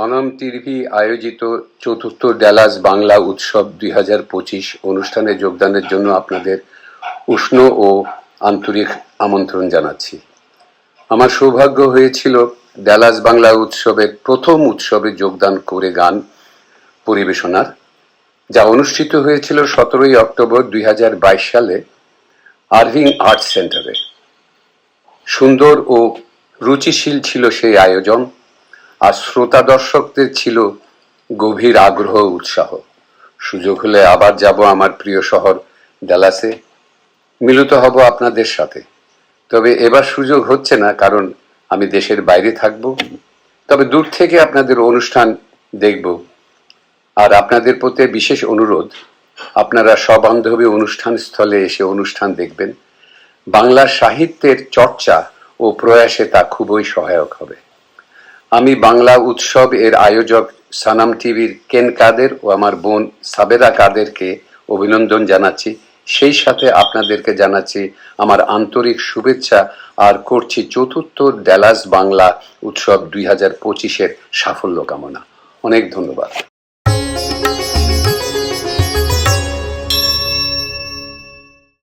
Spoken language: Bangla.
সনম টিভি আয়োজিত চতুর্থ ডালাস বাংলা উৎসব 2025 অনুষ্ঠানে যোগদানের জন্য আপনাদের উষ্ণ ও আন্তরিক আমন্ত্রণ জানাচ্ছি। আমার সৌভাগ্য হয়েছিল ডালাস বাংলা উৎসবের প্রথম উৎসবে যোগদান করে গান পরিবেশনার, যা অনুষ্ঠিত হয়েছিল 17 অক্টোবর 2022 সালে আরভিং আর্টস সেন্টারে। সুন্দর ও রুচিশীল ছিল সেই আয়োজন, আর শ্রোতা দর্শকদের ছিল গভীর আগ্রহ উৎসাহ। সুযোগ হলে আবার যাব আমার প্রিয় শহর ডালাসে, মিলিত হব আপনাদের সাথে। তবে এবার সুযোগ হচ্ছে না, কারণ আমি দেশের বাইরে থাকব। তবে দূর থেকে আপনাদের অনুষ্ঠান দেখব। আর আপনাদের প্রতি বিশেষ অনুরোধ, আপনারা সবান্ধবে অনুষ্ঠান স্থলে এসে অনুষ্ঠান দেখবেন। বাংলা সাহিত্যের চর্চা ও প্রয়াসে তা খুবই সহায়ক হবে। আমি বাংলা উৎসব এর আয়োজক সনম টিভির কেন কাদের ও আমার বোন সাবেরা কাদেরকে অভিনন্দন জানাচ্ছি। সেই সাথে আপনাদেরকে জানাচ্ছি আমার আন্তরিক শুভেচ্ছা, আর করছি চতুর্থ ডালাস বাংলা উৎসব 2025-এর সাফল্য কামনা। অনেক ধন্যবাদ।